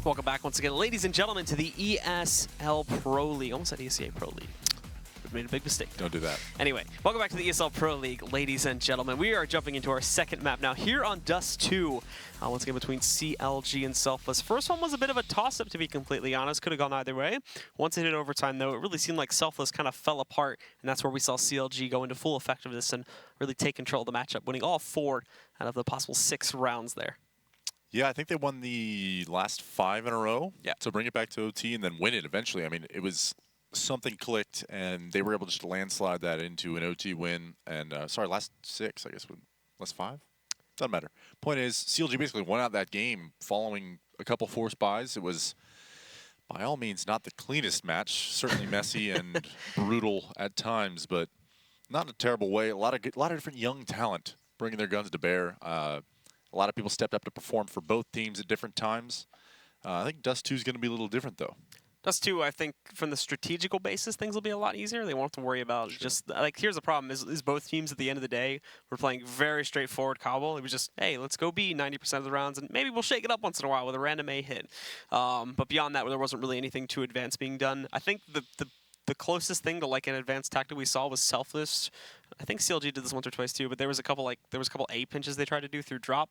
Welcome back once again, ladies and gentlemen, to the ESL Pro League. Almost said ESL Pro League. We've made a big mistake. Don't do that. Anyway, welcome back to the ESL Pro League, ladies and gentlemen. We are jumping into our second map now here on Dust2. Once again, between CLG and Selfless. First one was a bit of a toss-up, to be completely honest. Could have gone either way. Once it hit overtime, though, it really seemed like Selfless kind of fell apart, and that's where we saw CLG go into full effectiveness and really take control of the matchup, winning all 4 out of the possible 6 rounds there. Yeah, I think they won the last 5 in a row. Yeah. So bring it back to OT and then win it eventually. I mean, it was something clicked, and they were able to just landslide that into an OT win. And sorry, last 6, I guess, last 5. Doesn't matter. Point is, CLG basically won out that game following a couple forced buys. It was, by all means, not the cleanest match. Certainly messy and brutal at times, but not in a terrible way. A lot of different young talent bringing their guns to bear. A lot of people stepped up to perform for both teams at different times. I think Dust2 is going to be a little different, though. Dust2, I think, from the strategical basis, things will be a lot easier. They won't have to worry about just, like, here's the problem, is both teams at the end of the day were playing very straightforward Cobble. It was just, hey, let's go B 90% of the rounds, and maybe we'll shake it up once in a while with a random A hit. But beyond that, there wasn't really anything too advanced being done. I think the closest thing to like an advanced tactic we saw was Selfless. I think CLG did this once or twice too, but there was a couple A pinches they tried to do through drop.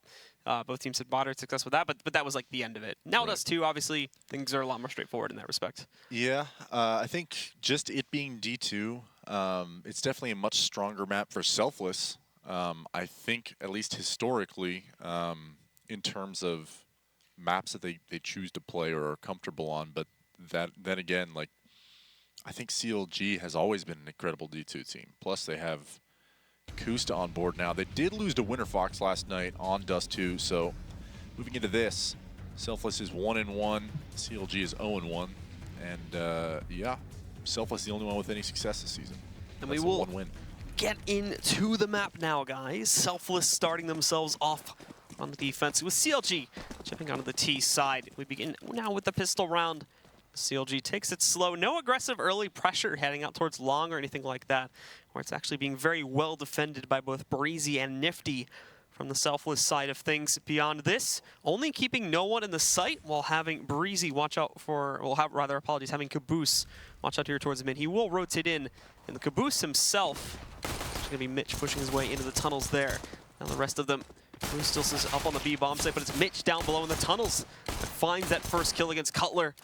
Both teams had moderate success with that, but that was like the end of it. Now Dust2, obviously, things are a lot more straightforward in that respect. Yeah, I think just it being D2, it's definitely a much stronger map for Selfless. I think, at least historically, in terms of maps that they choose to play or are comfortable on, but then again, like, I think CLG has always been an incredible D2 team. Plus, they have Kusta on board now. They did lose to Winter Fox last night on Dust2, so moving into this, Selfless is 1-1, CLG is 0-1, and yeah, Selfless is the only one with any success this season. And that's we will one win. Get into the map now, guys. Selfless starting themselves off on the defense with CLG jumping onto the T side. We begin now with the pistol round. CLG takes it slow. No aggressive early pressure heading out towards long or anything like that, where it's actually being very well defended by both Breezy and Nifty from the Selfless side of things. Beyond this, only keeping no one in the sight while having Breezy watch out for, having Caboose watch out here towards mid. He will rotate in, and the Caboose himself is going to be Mitch pushing his way into the tunnels there. And the rest of them, Caboose still sits up on the B bomb site, but it's Mitch down below in the tunnels that finds that first kill against Cutler.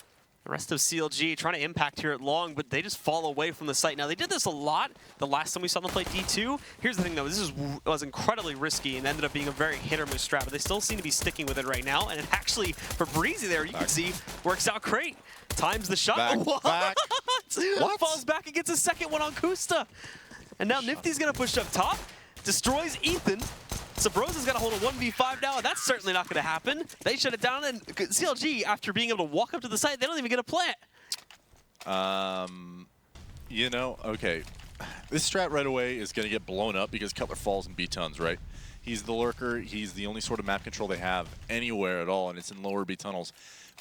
The rest of CLG trying to impact here at long, but they just fall away from the site. Now, they did this a lot the last time we saw them play D2. Here's the thing, though. This was incredibly risky and ended up being a very hit-or-miss strat, but they still seem to be sticking with it right now. And it actually, for Breezy there, you can see, works out great. Times the shot. Back. What? Falls back and gets a second one on Kusta. And now Nifty's going to push up top, destroys Ethan. Sabrosa's got to hold a 1v5 now, and that's certainly not going to happen. They shut it down, and CLG, after being able to walk up to the site, they don't even get a plant. You know, okay. This strat right away is going to get blown up because Cutler falls in B-tons, right? He's the lurker. He's the only sort of map control they have anywhere at all, and it's in lower B tunnels.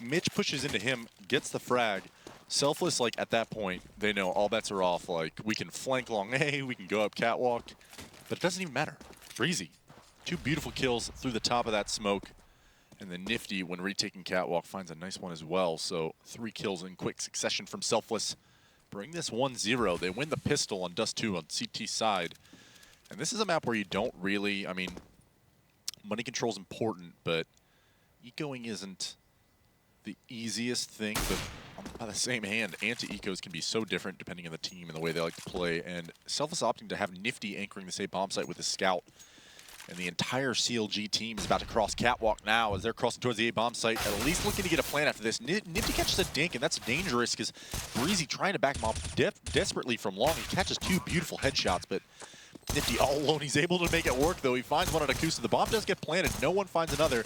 Mitch pushes into him, gets the frag. Selfless, like, at that point, they know all bets are off. Like, we can flank long A, we can go up catwalk, but it doesn't even matter. Breezy. 2 beautiful kills through the top of that smoke. And then Nifty, when retaking catwalk, finds a nice one as well. So 3 kills in quick succession from Selfless. Bring this 1-0. They win the pistol on Dust2 on CT side. And this is a map where you don't really, I mean, money control is important, but ecoing isn't the easiest thing. But by the same hand, anti-ecos can be so different depending on the team and the way they like to play. And Selfless opting to have Nifty anchoring the safe bomb site with a scout. And the entire CLG team is about to cross catwalk now as they're crossing towards the A-bomb site, at least looking to get a plant after this. Nifty catches a dink, and that's dangerous because Breezy trying to back him up desperately from long. He catches 2 beautiful headshots, but Nifty all alone. He's able to make it work, though. He finds one on Akusa. The bomb does get planted. No one finds another.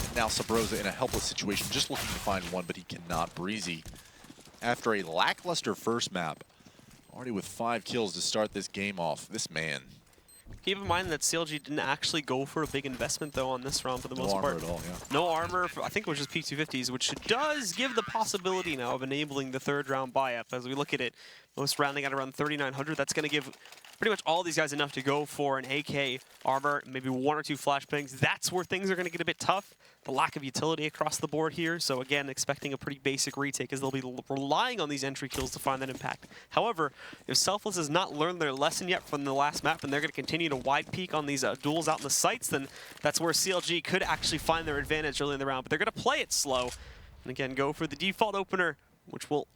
And now Sabrosa in a helpless situation, just looking to find one, but he cannot. Breezy, after a lackluster first map, already with 5 kills to start this game off. This man. Keep in mind that CLG didn't actually go for a big investment, though, on this round for the most part. No armor at all, yeah. No armor. I think it was just P250s, which does give the possibility now of enabling the 3rd round buy-up. As we look at it, most rounding at around 3,900. That's going to give pretty much all these guys enough to go for an AK armor, maybe 1 or 2 flashbangs. That's where things are going to get a bit tough. The lack of utility across the board here. So again, expecting a pretty basic retake as they'll be relying on these entry kills to find that impact. However, if Selfless has not learned their lesson yet from the last map and they're going to continue to wide peek on these duels out in the sites, then that's where CLG could actually find their advantage early in the round. But they're going to play it slow and again go for the default opener, which will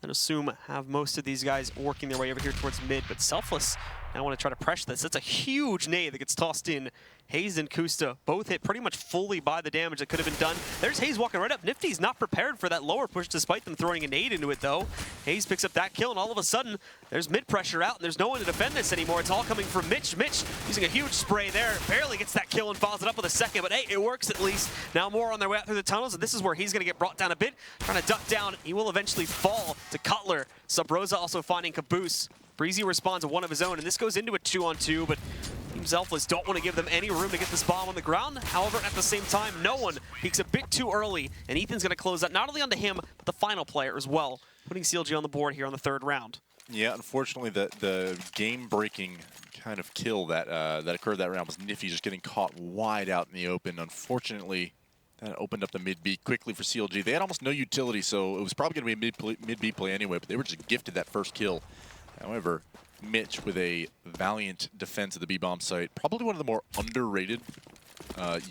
then assume have most of these guys working their way over here towards mid. But Selfless now want to try to pressure this. That's a huge nade that gets tossed in. Hayes and Kusta both hit pretty much fully by the damage that could have been done. There's Hayes walking right up. Nifty's not prepared for that lower push despite them throwing a nade into it though. Hayes picks up that kill and all of a sudden there's mid pressure out and there's no one to defend this anymore. It's all coming from Mitch. Mitch using a huge spray there. Barely gets that kill and follows it up with a second, but hey, it works at least. Now more on their way out through the tunnels and this is where he's going to get brought down a bit. Trying to duck down. He will eventually fall to Cutler. Subrosa also finding Caboose. Breezy responds to one of his own, and this goes into a 2-on-2, but Team Selfless don't want to give them any room to get this bomb on the ground. However, at the same time, no one peeks a bit too early, and Ethan's going to close that not only onto him, but the final player as well, putting CLG on the board here on the 3rd round. Yeah, unfortunately, the game-breaking kind of kill that that occurred that round was Nifty just getting caught wide out in the open. Unfortunately, that opened up the mid-B quickly for CLG. They had almost no utility, so it was probably going to be a mid-B play anyway, but they were just gifted that first kill. However, Mitch with a valiant defense of the B-bomb site. Probably one of the more underrated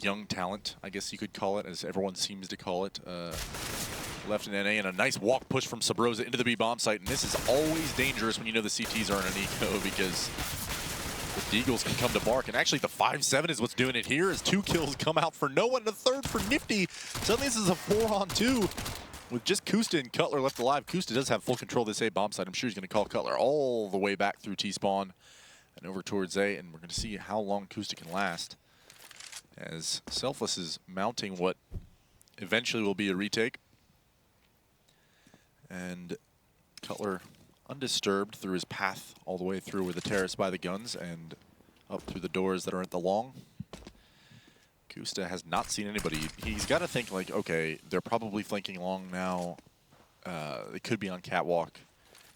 young talent, I guess you could call it, as everyone seems to call it. Left in NA, and a nice walk push from Subrosa into the B-bomb site. And this is always dangerous when you know the CTs are in an eco because the Deagles can come to bark. And actually the 5-7 is what's doing it here as 2 kills come out for no one. The 3rd for Nifty. Suddenly this is a 4-on-2. With just Kusta and Cutler left alive. Kusta does have full control of this A bomb site. I'm sure he's going to call Cutler all the way back through T-spawn and over towards A, and we're going to see how long Kusta can last as Selfless is mounting what eventually will be a retake. And Cutler undisturbed through his path all the way through with the terrace by the guns and up through the doors that are at the long. Kusta has not seen anybody. He's got to think like, okay, they're probably flanking long now. They could be on catwalk.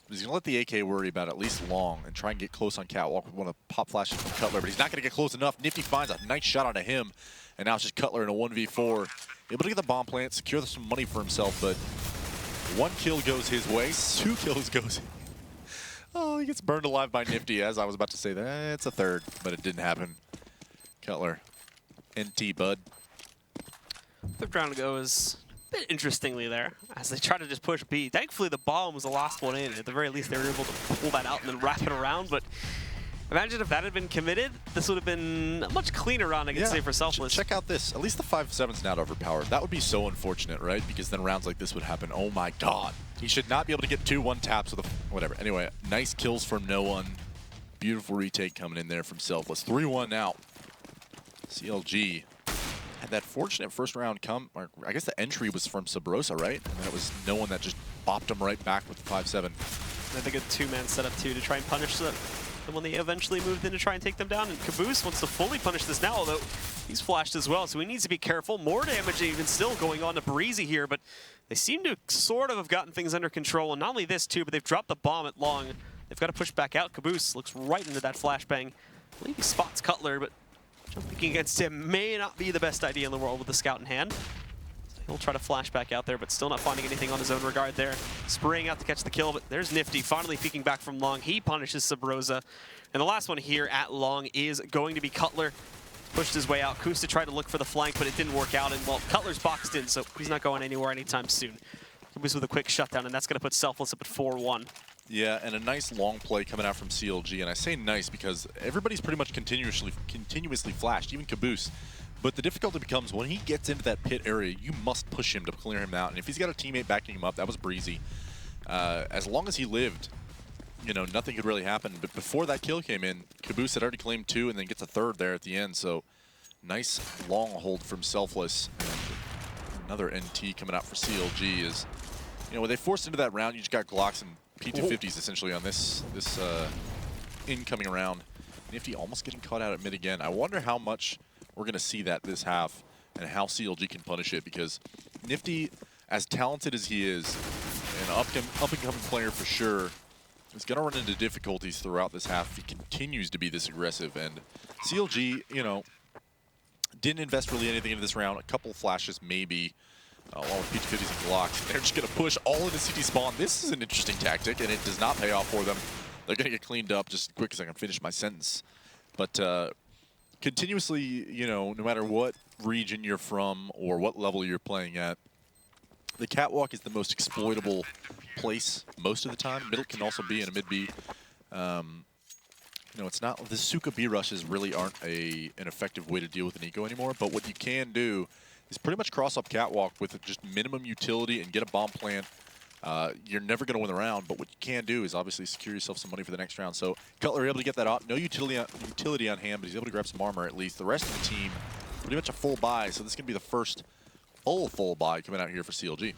But he's going to let the AK worry about at least long and try and get close on catwalk with one of the pop flashes from Cutler, but he's not going to get close enough. Nifty finds a nice shot onto him, and now it's just Cutler in a 1v4. Able to get the bomb plant, secure some money for himself, but 1 kill goes his way, 2 kills goes. Oh, he gets burned alive by Nifty, as I was about to say that. It's a 3rd, but it didn't happen. Cutler. NT, bud. 3rd round to go is a bit interestingly there as they try to just push B. Thankfully, the bomb was the last one in. At the very least, they were able to pull that out and then wrap it around. But imagine if that had been committed, this would have been a much cleaner round, I can say, for Selfless. Check out this. At least the 5-7's not overpowered. That would be so unfortunate, right? Because then rounds like this would happen. Oh my god. He should not be able to get 2-1 taps with a... whatever. Anyway, nice kills from no one. Beautiful retake coming in there from Selfless. 3-1 now. CLG had that fortunate 1st round come, or I guess the entry was from Subrosa, right? And then it was no one that just bopped him right back with the 5-7. I think a 2-man setup too to try and punish them when they eventually moved in to try and take them down. And Caboose wants to fully punish this now, although he's flashed as well, so he needs to be careful. More damage even still going on to Breezy here, but they seem to sort of have gotten things under control. And not only this too, but they've dropped the bomb at long. They've got to push back out. Caboose looks right into that flashbang. I believe he spots Cutler, but jumping against him may not be the best idea in the world with the scout in hand. So he'll try to flash back out there, but still not finding anything on his own regard there. Spraying out to catch the kill, but there's Nifty finally peeking back from long. He punishes Subrosa. And the last one here at long is going to be Cutler. Pushed his way out. Kusta tried to look for the flank, but it didn't work out. And, well, Cutler's boxed in, so he's not going anywhere anytime soon. Caboose with a quick shutdown, and that's going to put Selfless up at 4-1. Yeah, and a nice long play coming out from CLG, and I say nice because everybody's pretty much continuously flashed, even Caboose. But the difficulty becomes when he gets into that pit area, you must push him to clear him out. And if he's got a teammate backing him up, that was Breezy. As long as he lived, you know, nothing could really happen. But before that kill came in, Caboose had already claimed 2 and then gets a 3rd there at the end. So nice long hold from Selfless. And another NT coming out for CLG is, you know, when they forced into that round, you just got Glocks and P250s essentially on this incoming round. Nifty almost getting caught out at mid again. I wonder how much we're going to see that this half and how CLG can punish it, because Nifty, as talented as he is, an up-and-coming player for sure, is going to run into difficulties throughout this half if he continues to be this aggressive. And CLG, you know, didn't invest really anything into this round. A couple flashes maybe, along with PT-50s and Glocks. They're just going to push all into CT spawn. This is an interesting tactic, and it does not pay off for them. They're going to get cleaned up just as quick as I can finish my sentence. But continuously, you know, no matter what region you're from or what level you're playing at, the catwalk is the most exploitable place most of the time. Middle can also be in a mid-B. You know, it's not, the Suka B rushes really aren't an effective way to deal with an eco anymore, but what you can do is pretty much cross up catwalk with just minimum utility and get a bomb plant. You're never going to win the round, but what you can do is obviously secure yourself some money for the next round. So Cutler able to get that up. No utility on hand, but he's able to grab some armor at least. The rest of the team, pretty much a full buy, so this is going to be the first full buy coming out here for CLG.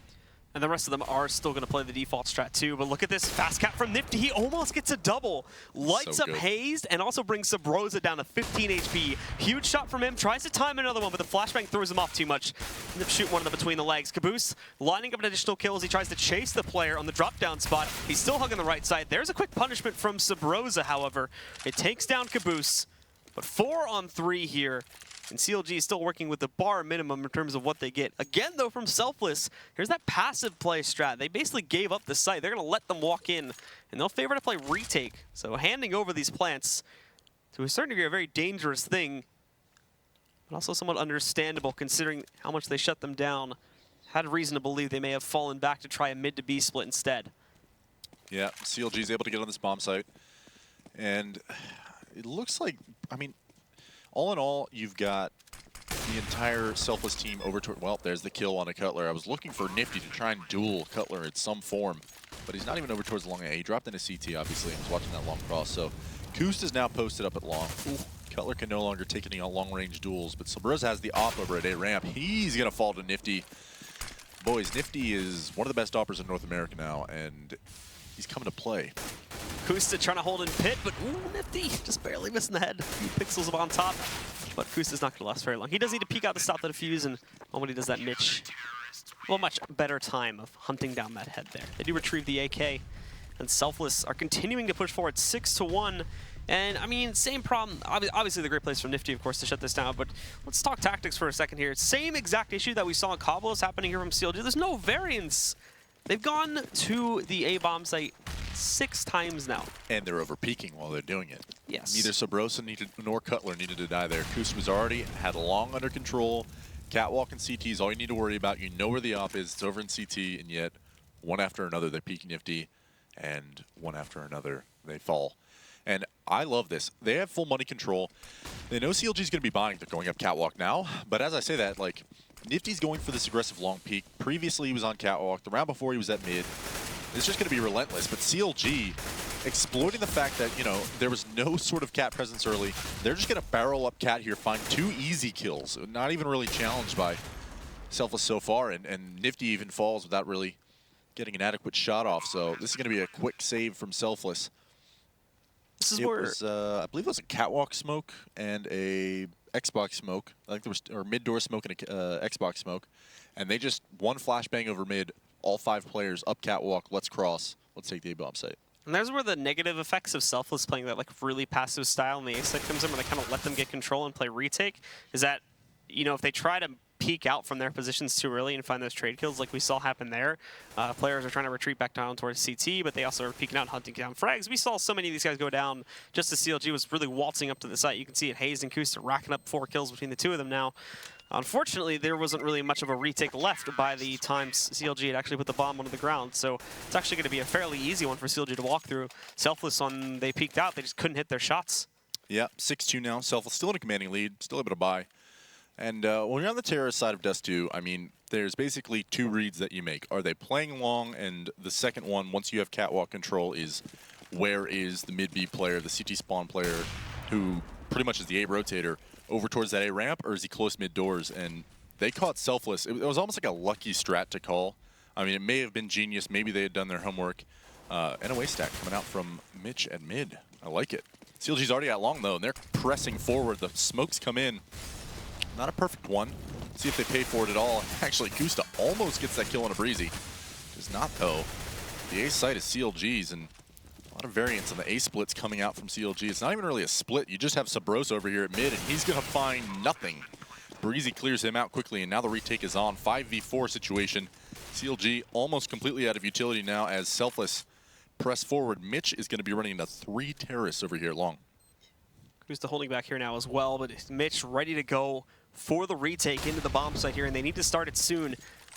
And the rest of them are still going to play the default strat too. But look at this fast cap from Nifty. He almost gets a double. Lights up Hazed and also brings Subroza down to 15 HP. Huge shot from him. Tries to time another one, but the flashbang throws him off too much. Ends up shooting one of them between the legs. Caboose lining up an additional kills. He tries to chase the player on the drop down spot. He's still hugging the right side. There's a quick punishment from Subroza, however. It takes down Caboose. But 4 on 3 here. And CLG is still working with the bar minimum in terms of what they get. Again, though, from Selfless, here's that passive play strat. They basically gave up the site. They're going to let them walk in, and they'll favor to play retake. So handing over these plants, to a certain degree, a very dangerous thing, but also somewhat understandable considering how much they shut them down. Had reason to believe they may have fallen back to try a mid to B split instead. Yeah, CLG is able to get on this bomb site. And it looks like, I mean, all in all, you've got the entire Selfless team over toward, well, there's the kill on a Cutler. I was looking for Nifty to try and duel Cutler in some form, but he's not even over towards the long A. He dropped into CT, obviously, and was watching that long cross. So Koost is now posted up at long. Ooh, Cutler can no longer take any long-range duels, but Subroza has the op over at A ramp. He's going to fall to Nifty. Boys, Nifty is one of the best oppers in North America now, and he's coming to play. Kusta trying to hold in pit, but ooh, Nifty just barely missing the head. A few pixels up on top, but Kusta's not going to last very long. He does need to peek out to stop the defuse, and when he does that, Mitch, well, much better time of hunting down that head there. They do retrieve the AK, and Selfless are continuing to push forward 6-1. And, I mean, same problem. Obviously, the great place from Nifty, of course, to shut this down. But let's talk tactics for a second here. Same exact issue that we saw in Cobble is happening here from CLG. There's no variance. They've gone to the A-bomb site 6 times now. And they're over-peaking while they're doing it. Yes. Neither Subroza nor Cutler needed to die there. Koost was already had long under control. Catwalk and CT is all you need to worry about. You know where the op is. It's over in CT, and yet one after another they peak Nifty, and one after another they fall. And I love this. They have full money control. They know CLG is going to be buying. They're going up Catwalk now. But as I say that, like, Nifty's going for this aggressive long peak. Previously, he was on Catwalk. The round before, he was at mid. It's just going to be relentless. But CLG, exploiting the fact that, you know, there was no sort of Cat presence early, they're just going to barrel up Cat here, find 2 easy kills. Not even really challenged by Selfless so far. And Nifty even falls without really getting an adequate shot off. So this is going to be a quick save from Selfless. This is it where was, I believe it was a Catwalk smoke and a Xbox smoke. I think there was, or mid-door smoke and a Xbox smoke. And they just one flashbang over mid, all 5 players up Catwalk, let's cross, let's take the A-bomb site. And there's where the negative effects of Selfless playing that like really passive style in the A site comes in, where they kind of let them get control and play retake. Is that, you know, if they try to peek out from their positions too early and find those trade kills like we saw happen there, players are trying to retreat back down towards CT, but they also are peeking out and hunting down frags. We saw so many of these guys go down just as CLG was really waltzing up to the site. You can see it, Hayes and Kusta racking up 4 kills between the 2 of them now. Unfortunately, there wasn't really much of a retake left by the time CLG had actually put the bomb onto the ground, so it's actually going to be a fairly easy one for CLG to walk through. Selfless, on they peeked out, they just couldn't hit their shots. Yeah, 6-2 now. Selfless still in a commanding lead, still able to buy. And when you're on the terrorist side of Dust2, I mean, there's basically 2 reads that you make. Are they playing long? And the second one, once you have catwalk control, is where is the mid-B player, the CT spawn player, who pretty much is the A rotator, over towards that A ramp, or is he close mid-doors? And they caught Selfless. It was almost like a lucky strat to call. I mean, it may have been genius. Maybe they had done their homework. And a waste stack coming out from Mitch at mid. I like it. CLG's already at long, though, and they're pressing forward. The smokes come in. Not a perfect one. See if they pay for it at all. Actually, Kusta almost gets that kill on a breezy. Does not, though. The A site is CLG's, and lot of variance on the A splits coming out from CLG. It's not even really a split. You just have Sabros over here at mid, and he's going to find nothing. Breezy clears him out quickly, and now the retake is on. 5v4 situation. CLG almost completely out of utility now as Selfless press forward. Mitch is going to be running into 3 terrorists over here long. Who's the holding back here now as well, but Mitch ready to go for the retake into the bomb site here, and they need to start it soon.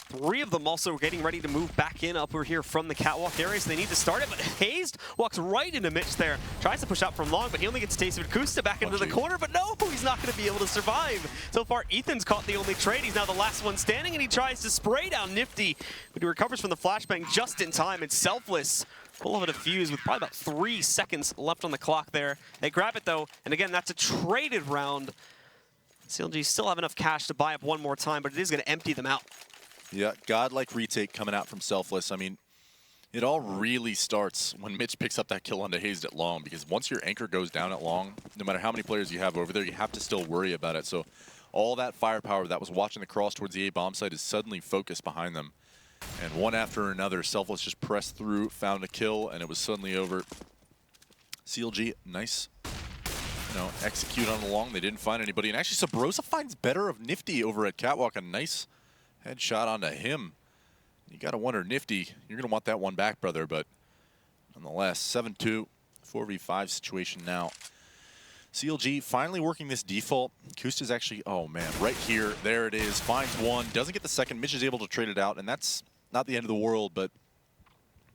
3 of them also getting ready to move back in up over here from the catwalk area, so they need to start it, but Hazed walks right into Mitch there. Tries to push out from long, but he only gets a taste of it. Kusta back into the corner, but no, he's not going to be able to survive. So far, Ethan's caught the only trade. He's now the last one standing, and he tries to spray down Nifty, but he recovers from the flashbang just in time. It's Selfless. Full of a defuse with probably about 3 seconds left on the clock there. They grab it though, and again, that's a traded round. CLG still have enough cash to buy up one more time, but it is going to empty them out. Yeah, godlike retake coming out from Selfless. I mean, it all really starts when Mitch picks up that kill onto Hazed at long, because once your anchor goes down at long, no matter how many players you have over there, you have to still worry about it. So all that firepower that was watching the cross towards the A bomb site is suddenly focused behind them. And one after another, Selfless just pressed through, found a kill, and it was suddenly over. CLG, nice. Execute on the long. They didn't find anybody. And actually, Sabrosa finds better of Nifty over at Catwalk. A nice headshot onto him. You got to wonder, Nifty, you're going to want that one back, brother. But nonetheless, 7-2, 4v5 situation now. CLG finally working this default. Kusta's actually, oh man, right here. There it is. Finds one. Doesn't get the second. Mitch is able to trade it out. And that's not the end of the world, but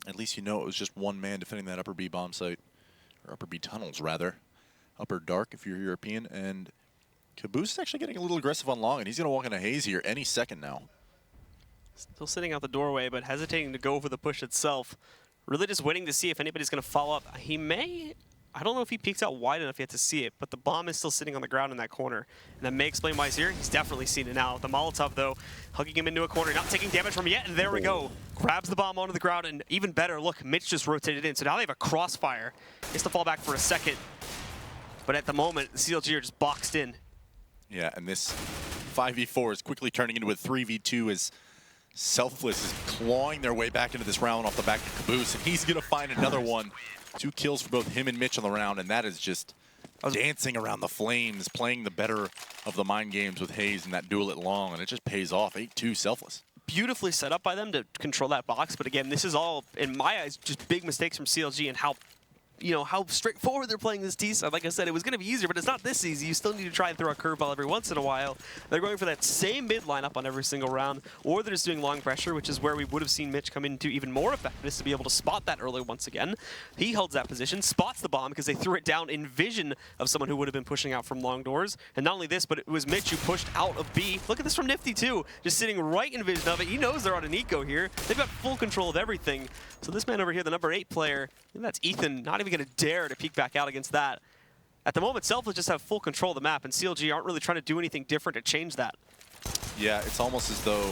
at least you know it was just one man defending that upper B bomb site. Or upper B tunnels, rather. Upper dark if you're European. And Caboose is actually getting a little aggressive on long, and he's going to walk into Haze here any second now. Still sitting out the doorway, but hesitating to go for the push itself. Really just waiting to see if anybody's going to follow up. He may... I don't know if he peeks out wide enough yet to see it, but the bomb is still sitting on the ground in that corner. And that may explain why he's here. He's definitely seen it now. The Molotov, though, hugging him into a corner, not taking damage from him yet, and there we go. Grabs the bomb onto the ground, and even better, look, Mitch just rotated in. So now they have a crossfire. He has to fall back for a second. But at the moment, the CLG are just boxed in. Yeah, and this 5v4 is quickly turning into a 3v2 as Selfless is clawing their way back into this round off the back of Caboose, and he's going to find another one. 2 kills for both him and Mitch on the round, and that is just dancing around the flames, playing the better of the mind games with Haze in that duel at long, and it just pays off. 8-2 Selfless. Beautifully set up by them to control that box, but again, this is all, in my eyes, just big mistakes from CLG and how straightforward they're playing this T-side. Like I said, it was going to be easier, but it's not this easy. You still need to try and throw a curveball every once in a while. They're going for that same mid lineup on every single round, or they're just doing long pressure, which is where we would have seen Mitch come into even more effectiveness to be able to spot that early once again. He holds that position, spots the bomb because they threw it down in vision of someone who would have been pushing out from long doors. And not only this, but it was Mitch who pushed out of B. Look at this from Nifty too, just sitting right in vision of it. He knows they're on an eco here. They've got full control of everything. So this man over here, the number 8 player, I think that's Ethan, not even going to dare to peek back out against that. At the moment, Selfless just have full control of the map, and CLG aren't really trying to do anything different to change that. Yeah, it's almost as though,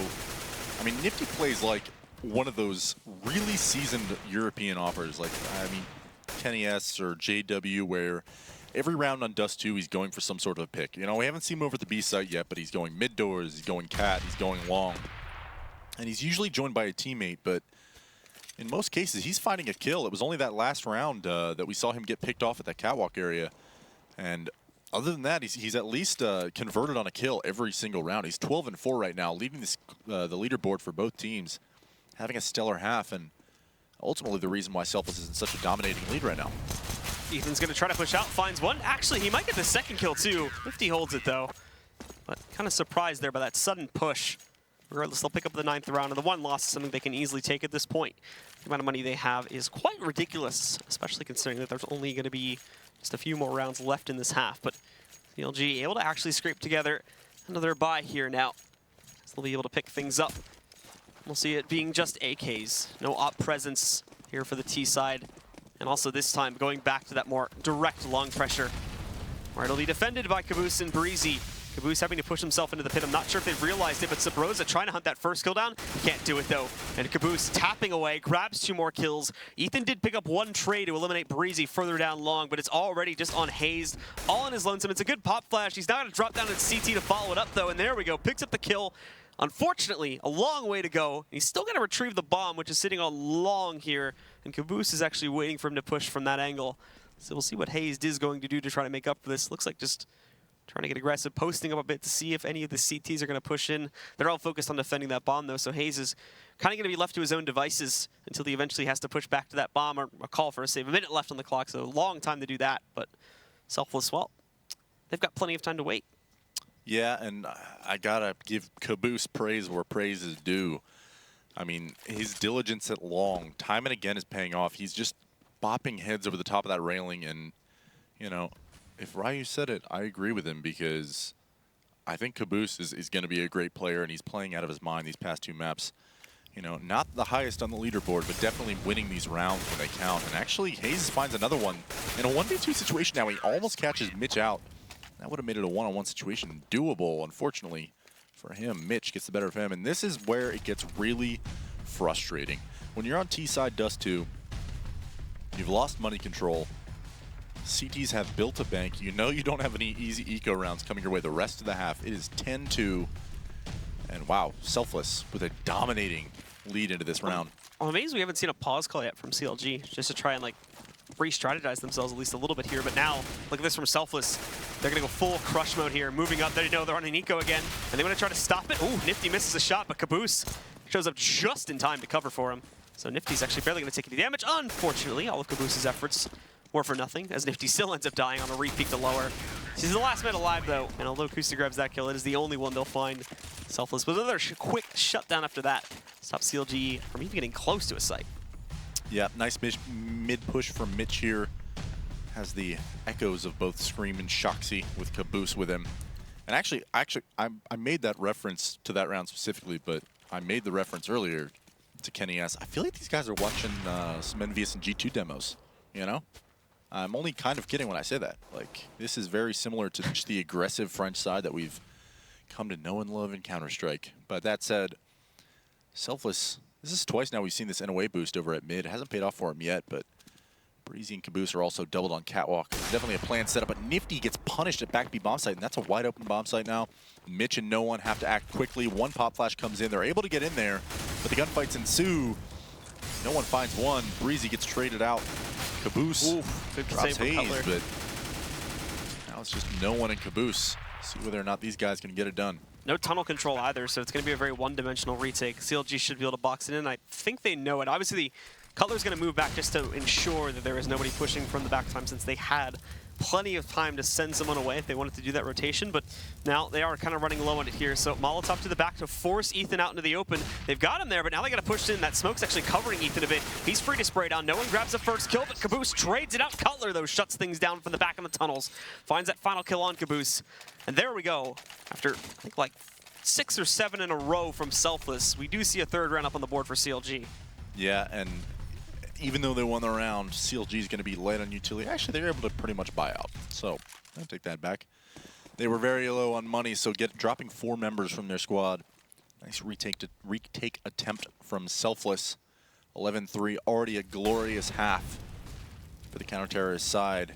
I mean, Nifty plays like one of those really seasoned European offers, like, I mean, Kenny S or JW, where every round on Dust2, he's going for some sort of a pick. You know, we haven't seen him over the B site yet, but he's going mid doors, he's going cat, he's going long. And he's usually joined by a teammate, but in most cases, he's finding a kill. It was only that last round that we saw him get picked off at that catwalk area. And other than that, he's at least converted on a kill every single round. He's 12-4 right now, leading this, the leaderboard for both teams, having a stellar half, and ultimately the reason why Selfless is in such a dominating lead right now. Ethan's going to try to push out, finds one. Actually, he might get the second kill too. 50 holds it though. But kind of surprised there by that sudden push. Regardless, they'll pick up the 9th round, and the 1 loss is something they can easily take at this point. The amount of money they have is quite ridiculous, especially considering that there's only going to be just a few more rounds left in this half. But CLG able to actually scrape together another buy here now. So they'll be able to pick things up. We'll see it being just AKs. No op presence here for the T side. And also this time going back to that more direct long pressure, where it'll be defended by Caboose and Breezy. Caboose having to push himself into the pit. I'm not sure if they've realized it, but Sabrosa trying to hunt that first kill down. Can't do it though. And Caboose tapping away, grabs 2 more kills. Ethan did pick up 1 trade to eliminate Breezy further down long, but it's already just on Hazed, all on his lonesome. It's a good pop flash. He's now going to drop down at CT to follow it up though, and there we go. Picks up the kill. Unfortunately, a long way to go. He's still going to retrieve the bomb, which is sitting on long here and Caboose is actually waiting for him to push from that angle. So we'll see what Hazed is going to do to try to make up for this. Looks like just trying to get aggressive, posting up a bit to see if any of the CTs are going to push in. They're all focused on defending that bomb, though, so Hazed is kind of going to be left to his own devices until he eventually has to push back to that bomb or a call for a save. A minute left on the clock, so a long time to do that, but Selfless, well, they've got plenty of time to wait. Yeah, and I gotta give Caboose praise where praise is due. I mean, his diligence at long, time and again, is paying off. He's just bopping heads over the top of that railing, and, you know, if Ryu said it, I agree with him, because I think Caboose is going to be a great player, and he's playing out of his mind these past 2 maps. You know, not the highest on the leaderboard, but definitely winning these rounds when they count. And actually, Hazed finds another one. In a 1v2 situation now, he almost catches Mitch out. That would have made it a one-on-one situation doable, unfortunately, for him. Mitch gets the better of him, and this is where it gets really frustrating. When you're on T-side Dust2, you've lost money control. CTs have built a bank. You know you don't have any easy eco rounds coming your way the rest of the half. It is 10-2. And wow, Selfless with a dominating lead into this round. I'm amazed we haven't seen a pause call yet from CLG, just to try and like re-strategize themselves at least a little bit here. But now, look at this from Selfless. They're going to go full crush mode here, moving up. They know they're on an eco again, and they want to try to stop it. Ooh, Nifty misses a shot, but Caboose shows up just in time to cover for him. So Nifty's actually barely going to take any damage. Unfortunately, all of Caboose's efforts were for nothing, as Nifty still ends up dying on a re-peek to lower. He's the last man alive, though, and although Kusta grabs that kill, it is the only one they'll find. Selfless, but another quick shutdown after that. Stop CLG from even getting close to a site. Yeah, nice mid-push from Mitch here. Has the echoes of both Scream and Shoxy with Caboose with him. And actually, I made that reference to that round specifically, but I made the reference earlier to Kenny S. I feel like these guys are watching some NVS and G2 demos, you know? I'm only kind of kidding when I say that. Like, this is very similar to just the aggressive French side that we've come to know and love in Counter-Strike. But that said, Selfless, this is twice now we've seen this NOA boost over at mid. It hasn't paid off for him yet, but Breezy and Caboose are also doubled on Catwalk. There's definitely a plan set up, but Nifty gets punished at back B bomb site, and that's a wide open bomb site now. Mitch and no one have to act quickly. One pop flash comes in. They're able to get in there, but the gunfights ensue. No one finds one. Breezy gets traded out. Caboose drops Hazed, but now it's just no one in Caboose. See whether or not these guys can get it done. No tunnel control either, so it's going to be a very one-dimensional retake. CLG should be able to box it in. I think they know it. Obviously, the Cutler's going to move back just to ensure that there is nobody pushing from the back time, since they had plenty of time to send someone away if they wanted to do that rotation, but now they are kind of running low on it here. So Molotov to the back to force Ethan out into the open. They've got him there, but now they got to push in. That smoke's actually covering Ethan a bit. He's free to spray down. No one grabs the first kill, but Caboose trades it out. Cutler, though, shuts things down from the back of the tunnels. Finds that final kill on Caboose. And there we go. After, I think, like 6 or 7 in a row from Selfless, we do see a third round up on the board for CLG. Yeah, and even though they won the round, CLG is going to be light on utility. Actually, they're able to pretty much buy out. So, I'll take that back. They were very low on money, so dropping 4 members from their squad. Nice retake attempt from Selfless. 11-3, already a glorious half for the counter-terrorist side.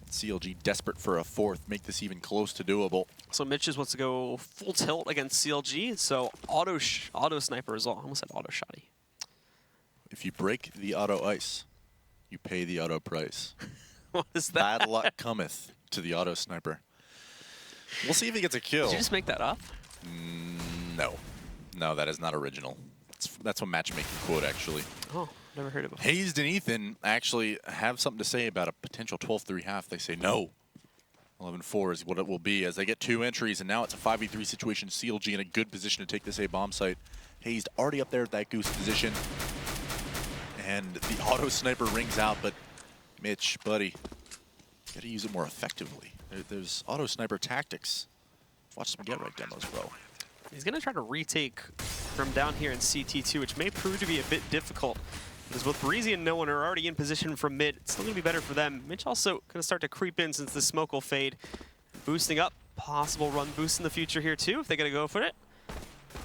CLG desperate for a 4th, make this even close to doable. So Mitch just wants to go full tilt against CLG, so auto sniper as well. I almost said auto shotty. If you break the auto ice, you pay the auto price. What is that? Bad luck cometh to the auto sniper. We'll see if he gets a kill. Did you just make that up? No. No, that is not original. That's a matchmaking quote, actually. Oh, never heard of it. Hazed and Ethan actually have something to say about a potential 12-3 half. They say no. 11-4 is what it will be as they get 2 entries, and now it's a 5v3 situation. CLG in a good position to take this A bomb site. Hazed already up there at that goose position. And the auto sniper rings out, but Mitch, buddy, gotta use it more effectively. There's auto sniper tactics. Watch some get right demos, bro. He's gonna try to retake from down here in CT2, which may prove to be a bit difficult, because both Breezy and No One are already in position from mid. It's still gonna be better for them. Mitch also gonna start to creep in since the smoke will fade. Boosting up, possible run boost in the future here too, if they gotta go for it.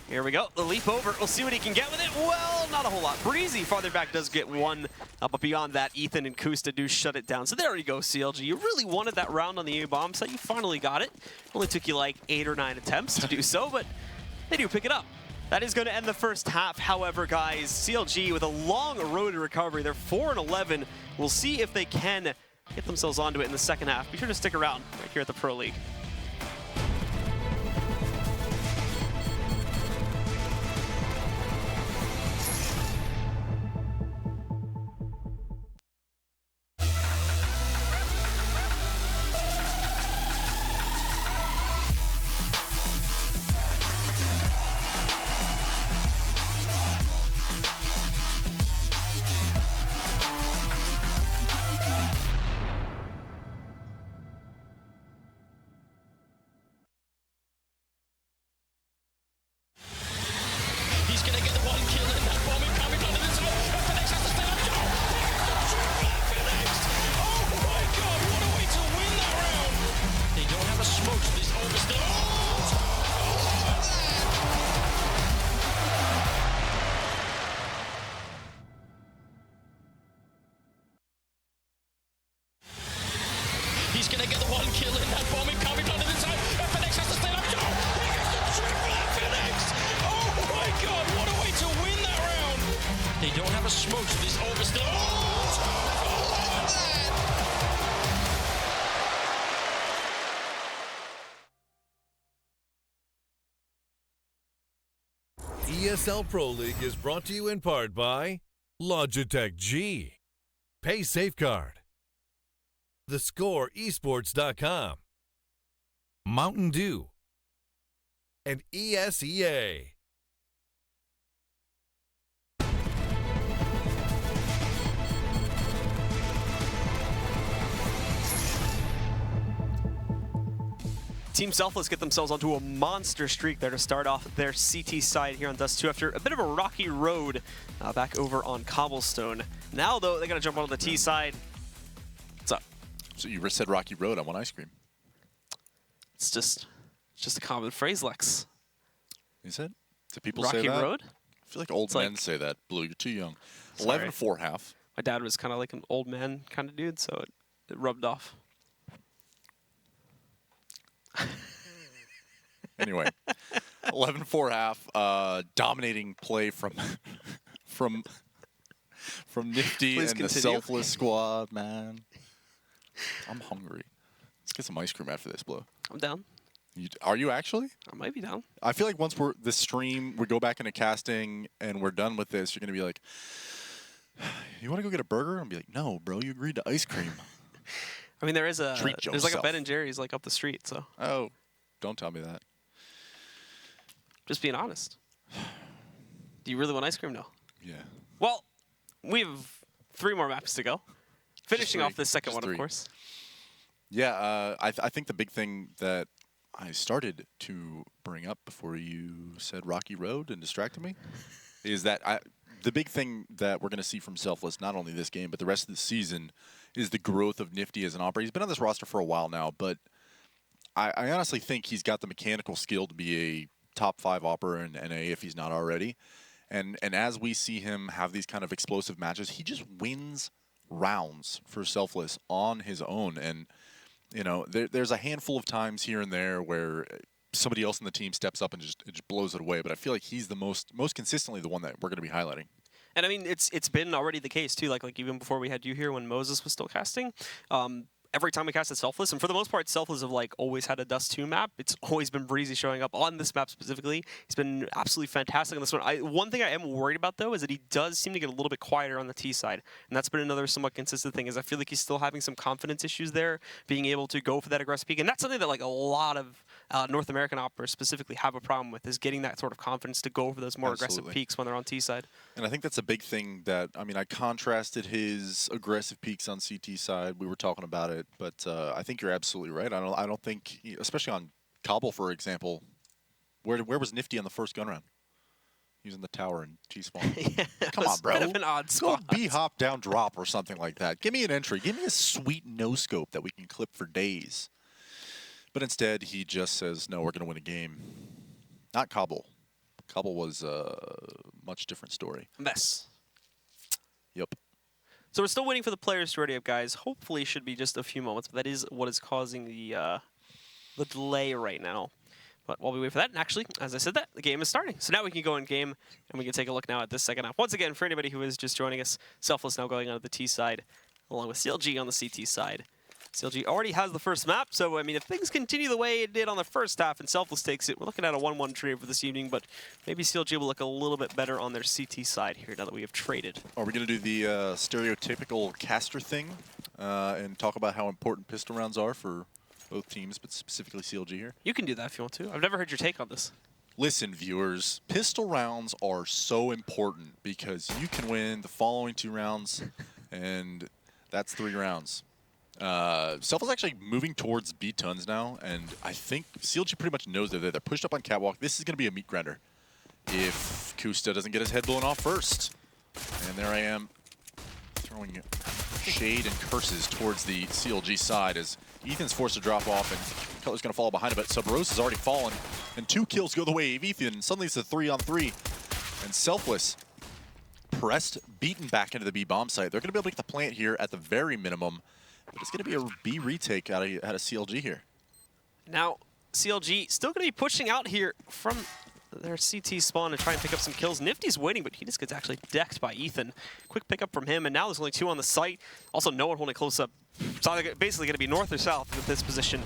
Here we go, the leap over. We'll see what he can get with it. Well, not a whole lot. Breezy farther back does get one, but beyond that, Ethan and Kusta do shut it down. So there you go, CLG. You really wanted that round on the A-bomb site. You finally got it. Only took you like 8 or 9 attempts to do so, but they do pick it up. That is going to end the first half. However, guys, CLG with a long road to recovery. They're 4-11. We'll see if they can get themselves onto it in the second half. Be sure to stick around right here at the Pro League. He's gonna get the one kill in that bomb coming under the zone. FNX has to stand up. FNX! Oh my god, what a way to win that round! They don't have a smoke, so this overstill. He's gonna get the one kill in that bomb coming under the zone. FNX has to stand up. He gets the triple FNX! Oh my god, what a way to win that round! They don't have a smoke, so this overstill. ESL Pro League is brought to you in part by Logitech G, Pay Safeguard, TheScoreEsports.com, Mountain Dew, and ESEA. Team Selfless get themselves onto a monster streak there to start off their CT side here on Dust2 after a bit of a rocky road back over on Cobblestone. Now, though, they got to jump onto the T side. What's up? So you said Rocky Road, I want ice cream. It's just a common phrase, Lex. Is it? Do people Rocky say that? Road? I feel like old It's men like- say that. Blue, you're too young. Sorry. 11-4 half. My dad was kind of like an old man kind of dude, so it rubbed off. Anyway, 11-4 half. Dominating play from Nifty Please and the continue. Selfless squad, man. I'm hungry. Let's get some ice cream after this, Blue. I'm down. Are you actually? I might be down. I feel like once this stream, we go back into casting and we're done with this, you're gonna be like, "You want to go get a burger?" And be like, "No, bro, you agreed to ice cream." I mean, there's like a yourself. Ben and Jerry's like up the street, so Oh, don't tell me that. just being honest. Do you really want ice cream? No. Yeah. Well, we have 3 more maps to go. Finishing off three. the second Just one, three. of course. Yeah, I think the big thing that I started to bring up before you said Rocky Road and distracted me is that the big thing that we're going to see from Selfless, not only this game, but the rest of the season, is the growth of Nifty as an operator. He's been on this roster for a while now, but I honestly think he's got the mechanical skill to be a top 5 operator in NA if he's not already. And as we see him have these kind of explosive matches, he just wins rounds for Selfless on his own. And you know, there's a handful of times here and there where somebody else in the team steps up and just blows it away. But I feel like he's the most consistently the one that we're going to be highlighting. And I mean, it's been already the case too. Like even before we had you here, when Moses was still casting, every time we casted Selfless, and for the most part, Selfless have like always had a Dust2 map. It's always been Breezy showing up on this map specifically. He's been absolutely fantastic on this one. One thing I am worried about though is that he does seem to get a little bit quieter on the T side, and that's been another somewhat consistent thing. Is I feel like he's still having some confidence issues there, being able to go for that aggressive peak, and that's something that like a lot of North American operators specifically have a problem with, is getting that sort of confidence to go for those more aggressive Absolutely. peaks when they're on T side. And I think that's a big thing that, I mean, I contrasted his aggressive peaks on CT side. We were talking about it, but I think you're absolutely right. I don't think, especially on Cobble, for example, where was Nifty on the first gun round? Using the tower and T-spawn. Yeah, Come on, bro. Kind of an odd Go spot. B-hop down drop or something like that. Give me an entry. Give me a sweet no-scope that we can clip for days. But instead, he just says, no, we're going to win a game. Not Cobble. Cobble was a much different story. Mess. Yep. So we're still waiting for the players to ready up, guys. Hopefully, it should be just a few moments, but that is what is causing the delay right now. But while we wait for that, and actually, as I said that, the game is starting. So now we can go in game, and we can take a look now at this second half. Once again, for anybody who is just joining us, Selfless now going on the T side, along with CLG on the CT side. CLG already has the first map, so I mean, if things continue the way it did on the first half and Selfless takes it, we're looking at a 1-1 trade for this evening, but maybe CLG will look a little bit better on their CT side here now that we have traded. Are we going to do the stereotypical caster thing and talk about how important pistol rounds are for both teams, but specifically CLG here? You can do that if you want to. I've never heard your take on this. Listen, viewers, pistol rounds are so important because you can win the following 2 rounds, and that's 3 rounds. Self is actually moving towards B tons now, and I think CLG pretty much knows they're there. They're pushed up on catwalk. This is going to be a meat grinder if Kusta doesn't get his head blown off first. And there I am throwing shade and curses towards the CLG side as Ethan's forced to drop off, and Cutler's going to follow behind him, but Subros has already fallen, and 2 kills go the way of Ethan. Suddenly it's a 3-on-3, and Selfless pressed, beaten back into the B bomb site. They're going to be able to get the plant here at the very minimum, but it's going to be a B retake out of CLG here. Now, CLG still going to be pushing out here from their CT spawn to try and pick up some kills. Nifty's waiting, but he just gets actually decked by Ethan. Quick pickup from him, and now there's only 2 on the site. Also, no one holding close up. So they're basically going to be north or south with this position.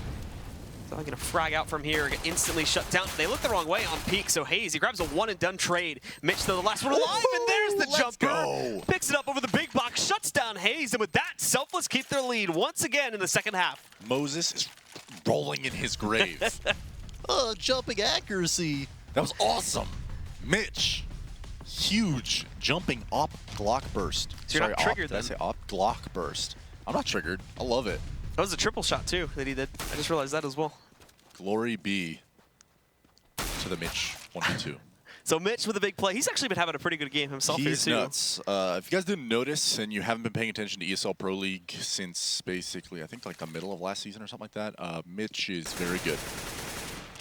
So they're going to frag out from here, get instantly shut down. They look the wrong way on peak, so Hayes, he grabs a one-and-done trade. Mitch, though, the last one alive, and there's the jumper. Go. Picks it up over the big box, shuts down Hayes, and with that, Selfless keep their lead once again in the second half. Moses is rolling in his grave. Jumping accuracy. That was awesome. Mitch, huge jumping op Glock burst. So you're not triggered Did I say op Glock burst? I'm not triggered. I love it. That was a triple shot, too, that he did. I just realized that as well. Glory be to the Mitch 1v2. So Mitch with a big play. He's actually been having a pretty good game himself here, too. He's nuts. If you guys didn't notice and you haven't been paying attention to ESL Pro League since basically, I think like the middle of last season or something like that, Mitch is very good.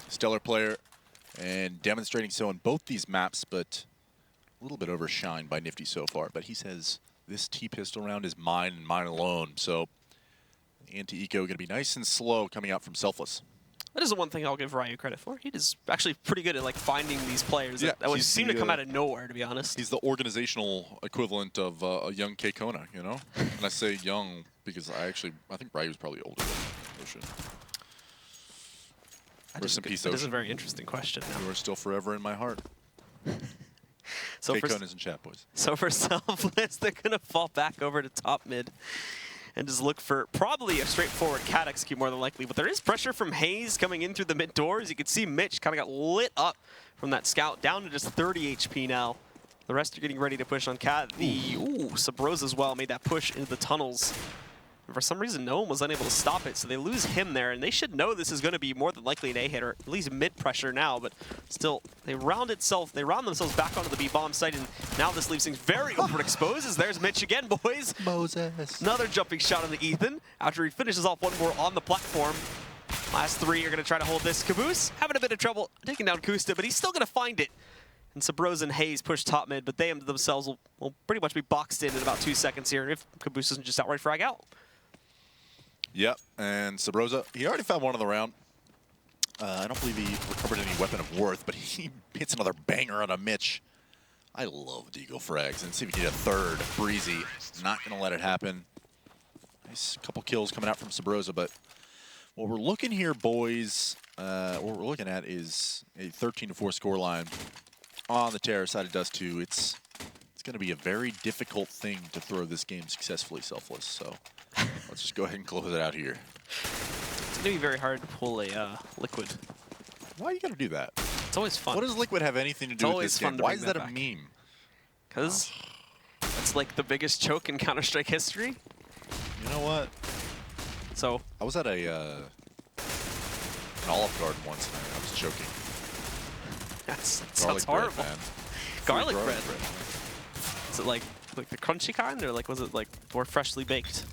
Stellar player and demonstrating so in both these maps, but a little bit overshined by Nifty so far. But he says, this T-pistol round is mine and mine alone. So anti-eco going to be nice and slow coming out from Selfless. That is the one thing I'll give Ryu credit for. He is actually pretty good at like finding these players Yeah, that would he's seem to come out of nowhere, to be honest. He's the organizational equivalent of a young K Kona, you know? And I say young because I think Ryu's probably older than Ocean. Rest in peace, That is a Ocean. very interesting question. You are still forever in my heart. So K for, Kona's in chat, boys. so for Selfless, they're going to fall back over to top mid and just look for probably a straightforward cat execute more than likely. But there is pressure from Hayes coming in through the mid doors. You can see Mitch kind of got lit up from that scout, down to just 30 HP now. The rest are getting ready to push on cat. Subros as well made that push into the tunnels. And for some reason, no one was unable to stop it, so they lose him there, and they should know this is going to be more than likely an A-hit, or at least mid-pressure now, but still, they round themselves back onto the B-bomb site, and now this leaves things very overexposed, as there's Mitch again, boys. Moses. Another jumping shot on the Ethan, after he finishes off one more on the platform. Last 3 are going to try to hold this. Caboose having a bit of trouble taking down Kusta, but he's still going to find it. And Subros and Hayes push top mid, but they themselves will pretty much be boxed in about 2 seconds here if Caboose doesn't just outright frag out. Yep, and Sabrosa, he already found one on the round. I don't believe he recovered any weapon of worth, but he hits another banger on a Mitch. I love Deagle frags, and see if we can get a third. Breezy, not going to let it happen. Nice couple kills coming out from Sabrosa, but what we're looking here, boys, what we're looking at is a 13-4 scoreline on the Terror side of Dust2. It's going to be a very difficult thing to throw this game successfully Selfless, so let's just go ahead and close it out here. It's going to be very hard to pull a Liquid. Why you got to do that? It's always fun. What does Liquid have anything to do with this game? Why is that a meme? Because it's like the biggest choke in Counter-Strike history. You know what? So I was at an Olive Garden once and I was joking. that sounds Garlic bread, horrible. man. Garlic bread. Is it like the crunchy kind, or like was it like more freshly baked?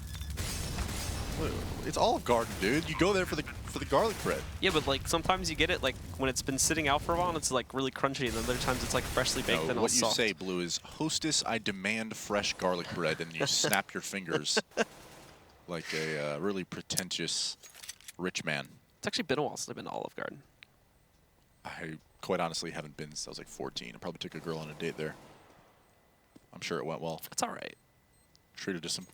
It's Olive Garden, dude. You go there for the garlic bread. Yeah, but like sometimes you get it like when it's been sitting out for a while and it's like really crunchy, and then other times it's like freshly baked and all what you soft. say, Blue, is hostess, I demand fresh garlic bread, and you snap your fingers like a really pretentious rich man. It's actually been a while since I've been to Olive Garden. I quite honestly haven't been since I was like 14. I probably took a girl on a date there. I'm sure it went well. It's all right. Treated to some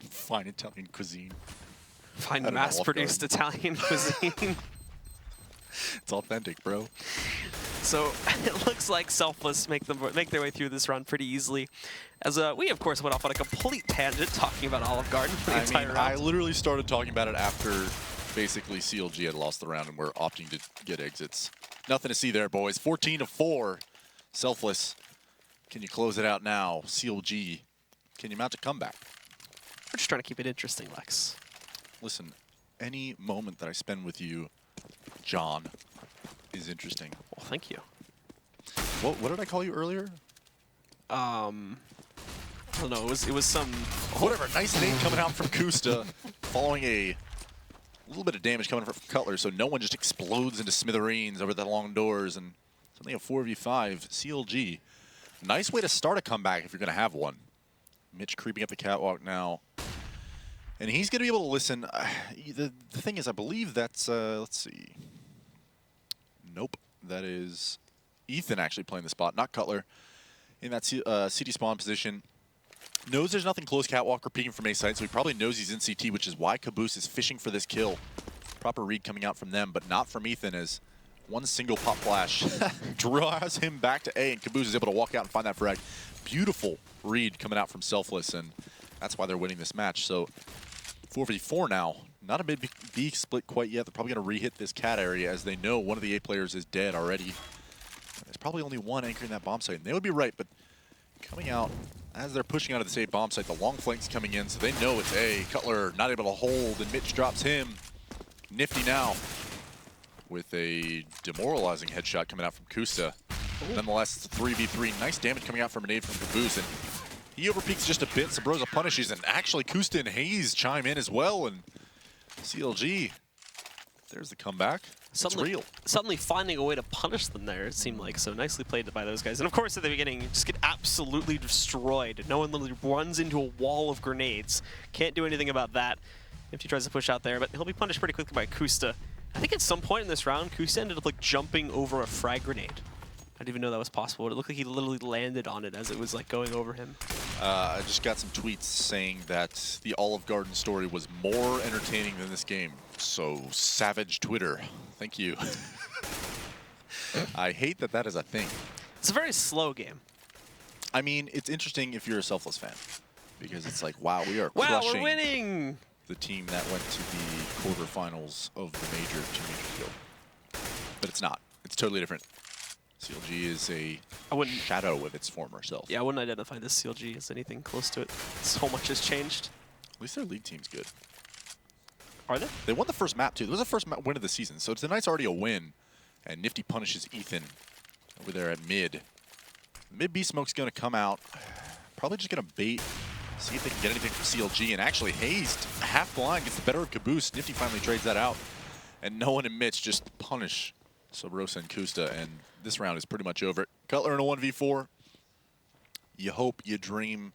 fine Italian cuisine. Fine mass-produced Italian cuisine. It's authentic, bro. So it looks like Selfless make their way through this round pretty easily. As we, of course, went off on a complete tangent talking about Olive Garden for the entire round. I literally started talking about it after basically CLG had lost the round and we're opting to get exits. Nothing to see there, boys. 14-4. Selfless. Can you close it out now? CLG. Can you mount a comeback? We're just trying to keep it interesting, Lex. Listen, any moment that I spend with you, John, is interesting. Well, thank you. What did I call you earlier? I don't know. It was some... Whatever. Nice name coming out from Kusta, following a little bit of damage coming from Cutler, so no one just explodes into smithereens over the long doors, and something a 4v5. CLG. Nice way to start a comeback if you're going to have one. Mitch creeping up the catwalk now. And he's going to be able to listen. The thing is, I believe that's, let's see. Nope. That is Ethan actually playing the spot, not Cutler. In that CT spawn position. Knows there's nothing close catwalk or peeking from A site, so he probably knows he's in CT, which is why Caboose is fishing for this kill. Proper read coming out from them, but not from Ethan, as one single pop flash draws him back to A, and Caboose is able to walk out and find that frag. Beautiful read coming out from Selfless, and that's why they're winning this match. So 4v4 now. Not a big B split quite yet. They're probably going to re-hit this cat area, as they know one of the A players is dead already. There's probably only one anchoring that bomb site, and they would be right, but coming out as they're pushing out of the A bomb site, the long flank's coming in, so they know it's A. Cutler not able to hold, and Mitch drops him. Nifty now with a demoralizing headshot coming out from Kusta. Nonetheless, it's a 3v3. Nice damage coming out from a nade from Caboose, and he overpeaks just a bit. Sabrosa punishes, and actually Kusta and Hayes chime in as well, and CLG, there's the comeback. It's real. Suddenly finding a way to punish them there, it seemed like. So nicely played by those guys. And of course, at the beginning, you just get absolutely destroyed. No one literally runs into a wall of grenades. Can't do anything about that if he tries to push out there, but he'll be punished pretty quickly by Kusta. I think at some point in this round, Kusta ended up like jumping over a frag grenade. I didn't even know that was possible. It looked like he literally landed on it as it was like going over him. I just got some tweets saying that the Olive Garden story was more entertaining than this game. So, savage Twitter. Thank you. I hate that that is a thing. It's a very slow game. I mean, it's interesting if you're a Selfless fan. Because it's like, wow, we are wow, crushing we're winning! The team that went to the quarterfinals of the major to major field. But it's not. It's totally different. CLG is a shadow of its former self. Yeah, I wouldn't identify this CLG as anything close to it. So much has changed. At least their league team's good. Are they? They won the first map, too. It was the first win of the season, so tonight's already a win. And Nifty punishes Ethan over there at mid. Mid B smoke's going to come out. Probably just going to bait, see if they can get anything from CLG. And actually, Hayes, half blind, gets the better of Caboose. Nifty finally trades that out. And no one admits, just punish Sabrosa and Kusta, and this round is pretty much over. Cutler in a 1v4. You hope, you dream.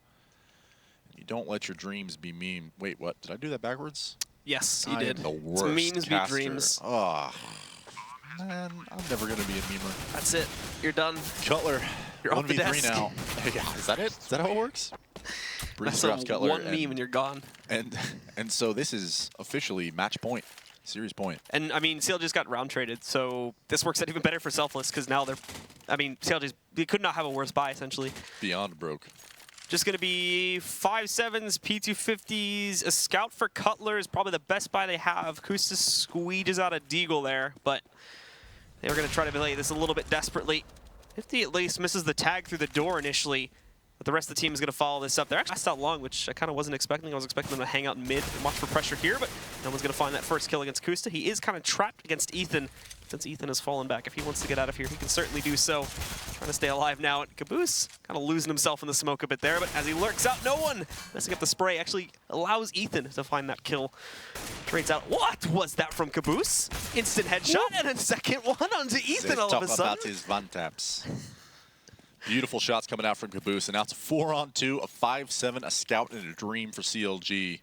You don't let your dreams be meme. Wait, what? Did I do that backwards? Yes, you I did. am the worst memes caster. be dreams. Oh, man, I'm never going to be a memer. That's it. You're done. Cutler, you're 1v3 now. Yeah, is that it? Is that how it works? Breeze drops Cutler. One meme and you're gone. And so this is officially match point. Series point. And, I mean, CLG just got round traded, so this works out even better for Selfless, because now they're... I mean, they could not have a worse buy, essentially. Beyond broke. Just going to be 5.7s, P250s, a Scout for Cutler is probably the best buy they have. Kusta squeezes out a Deagle there, but they were going to try to play this a little bit desperately. Nifty at least misses the tag through the door initially, but the rest of the team is going to follow this up. They're actually passed out long, which I kind of wasn't expecting. I was expecting them to hang out in mid and watch for pressure here, but no one's going to find that first kill against Kusta. He is kind of trapped against Ethan, since Ethan has fallen back. If he wants to get out of here, he can certainly do so. Trying to stay alive now. And Caboose kind of losing himself in the smoke a bit there, but as he lurks out, no one messing up the spray actually allows Ethan to find that kill. Trades out. What was that from Caboose? Instant headshot and a second one onto Ethan all of a sudden. About his one taps. Beautiful shots coming out from Caboose, and now it's 4-on-2, a 5-7, a Scout, and a Dream for CLG.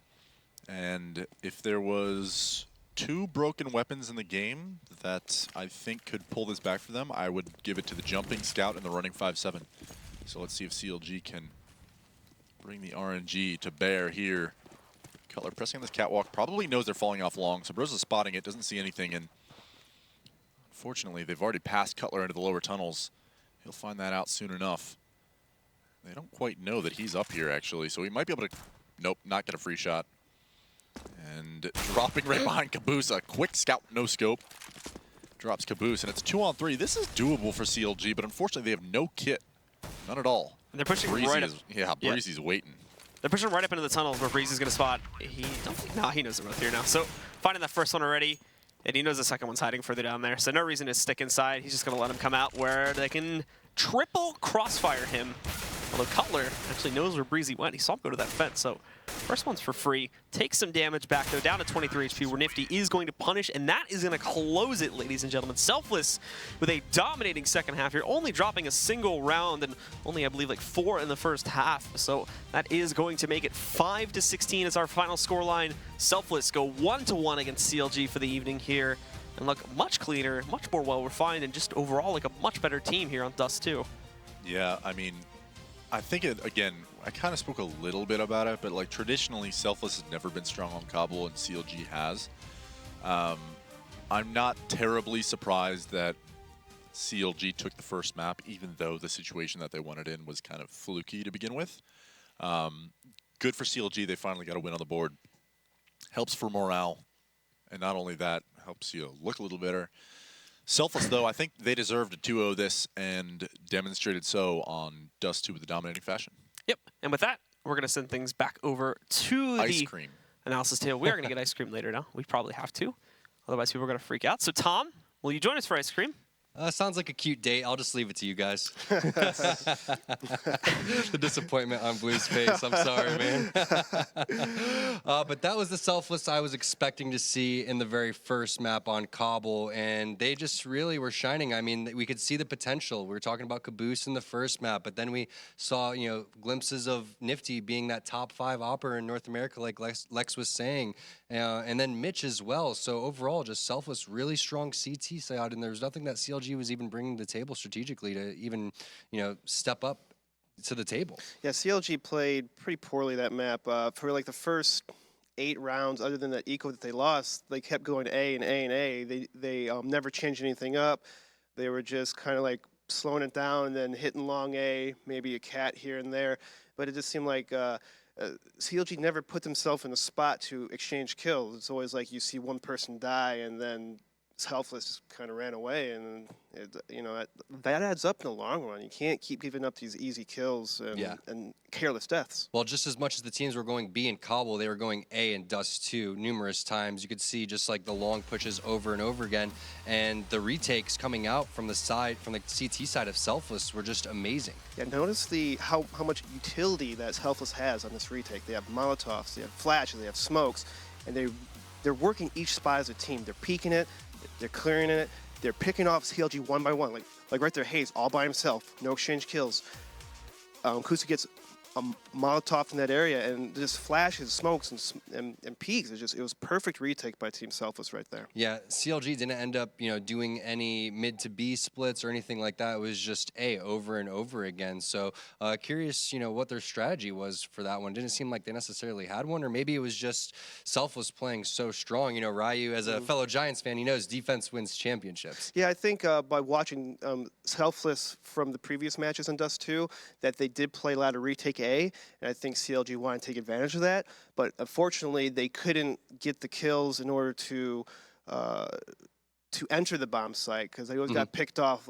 And if there was 2 broken weapons in the game that I think could pull this back for them. I would give it to the jumping scout and the running 5-7. So let's see if CLG can bring the RNG to bear here. Cutler pressing on this catwalk, probably knows they're falling off long, so Bro's is spotting it, doesn't see anything, and unfortunately they've already passed Cutler into the lower tunnels. He'll find that out soon enough. They don't quite know that he's up here, actually, so he might be able to, nope, not get a free shot. And dropping right behind Caboose, a quick scout, no scope. Drops Caboose, and it's 2-on-3. This is doable for CLG, but unfortunately they have no kit. None at all. And they're pushing Breezy right up. Yeah, Breezy's waiting. They're pushing right up into the tunnels where Breezy's going to spot. He knows they're both here now. So finding that first one already, and he knows the second one's hiding further down there. So no reason to stick inside. He's just going to let him come out where they can triple crossfire him. Although Cutler actually knows where Breezy went. He saw him go to that fence. So first one's for free. Takes some damage back, though, down to 23 HP, where Nifty is going to punish, and that is going to close it, ladies and gentlemen. Selfless with a dominating second half here, only dropping a single round and only, I believe, like 4 in the first half. So that is going to make it 5-16 as our final scoreline. Selfless go 1-1 against CLG for the evening here and look much cleaner, much more well-refined, and just overall like a much better team here on Dust2. Yeah, I mean, I think, again, I kind of spoke a little bit about it, but like traditionally, Selfless has never been strong on Cobble, and CLG has. I'm not terribly surprised that CLG took the first map, even though the situation that they wanted in was kind of fluky to begin with. Good for CLG, they finally got a win on the board. Helps for morale, and not only that, helps you look a little better. Selfless, though, I think they deserved to 2-0 this and demonstrated so on Dust2 with a dominating fashion. Yep, and with that, we're going to send things back over to Ice the cream. analysis table. We are going to get ice cream later now. We probably have to. Otherwise, people are going to freak out. So, Tom, will you join us for ice cream? Sounds like a cute date. I'll just leave it to you guys. The disappointment on Blue's face. I'm sorry, man. But that was the Selfless I was expecting to see in the very first map on Cobble, and they just really were shining. I mean, we could see the potential. We were talking about Caboose in the first map, but then we saw, glimpses of Nifty being that top 5 opper in North America, like Lex was saying, and then Mitch as well. So overall, just Selfless, really strong CT side, and there was nothing that CLG was even bringing to the table strategically to even, step up to the table. Yeah, CLG played pretty poorly that map. For like the first 8 rounds, other than that eco that they lost, they kept going A and A and A. They never changed anything up. They were just kind of like slowing it down and then hitting long A, maybe a cat here and there. But it just seemed like CLG never put themselves in a spot to exchange kills. It's always like you see one person die and then Selfless kind of ran away, and that adds up in the long run. You can't keep giving up these easy kills and careless deaths. Well, just as much as the teams were going B and Cobble, they were going A and Dust2 numerous times. You could see just like the long pushes over and over again, and the retakes coming out from the CT side of Selfless were just amazing. Yeah, notice how much utility that Selfless has on this retake. They have Molotovs, they have flashes, they have smokes, and they're working each spot as a team. They're peeking it. They're clearing it. They're picking off CLG one by one. Like right there, Hayes all by himself. No exchange kills. Kusa gets a Molotov in that area and just flashes, smokes, and peaks. It was perfect retake by Team Selfless right there. Yeah, CLG didn't end up doing any mid to B splits or anything like that. It was just A over and over again. So curious, what their strategy was for that one. Didn't seem like they necessarily had one, or maybe it was just Selfless playing so strong. Ryu, as a fellow Giants fan, he knows defense wins championships. Yeah, I think by watching Selfless from the previous matches on Dust2, that they did play a lot of retake A, and I think CLG wanted to take advantage of that, but unfortunately they couldn't get the kills in order to enter the bomb site, because they always got picked off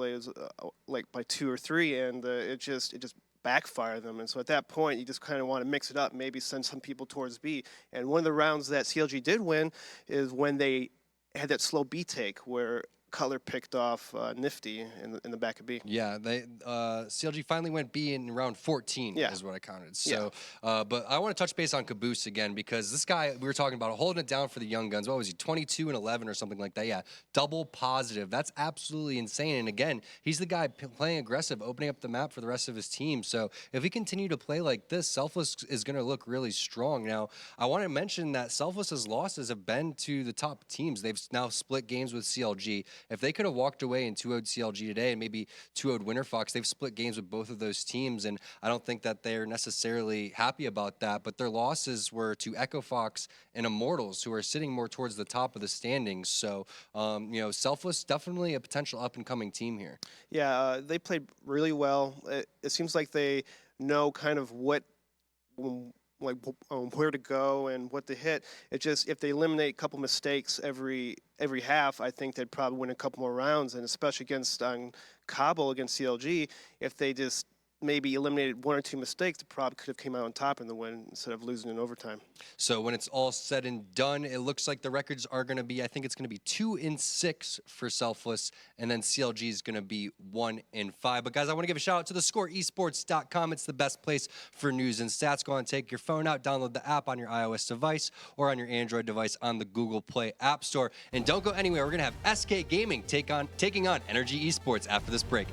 like by 2 or 3, and it just backfired them. And so at that point, you just kind of want to mix it up, maybe send some people towards B. And one of the rounds that CLG did win is when they had that slow B take where Cutler picked off Nifty in the back of B. Yeah, they CLG finally went B in round 14 is what I counted. So, but I want to touch base on Caboose again because this guy, we were talking about holding it down for the young guns. What was he, 22 and 11 or something like that? Yeah, double positive. That's absolutely insane. And again, he's the guy playing aggressive, opening up the map for the rest of his team. So if he continue to play like this, Selfless is going to look really strong. Now, I want to mention that Selfless's losses have been to the top teams. They've now split games with CLG. If they could have walked away and 2-0'd CLG today and maybe 2-0'd Winter Fox, they've split games with both of those teams, and I don't think that they're necessarily happy about that. But their losses were to Echo Fox and Immortals, who are sitting more towards the top of the standings. So, you know, Selfless, definitely a potential up-and-coming team here. Yeah, they played really well. It seems like they know kind of what, where to go and what to hit. It just, if they eliminate a couple mistakes every half, I think they'd probably win a couple more rounds. And especially against Kabul against CLG, if they just maybe eliminated 1 or 2 mistakes, they probably could have came out on top in the win instead of losing in overtime. So when it's all said and done, it looks like the records are going to be, I think it's going to be 2-6 for Selfless, and then CLG is going to be 1-5. But guys, I want to give a shout out to thescoreesports.com. It's the best place for news and stats. Go on and take your phone out, download the app on your iOS device or on your Android device on the Google Play App Store. And don't go anywhere. We're going to have SK Gaming taking on Energy Esports after this break.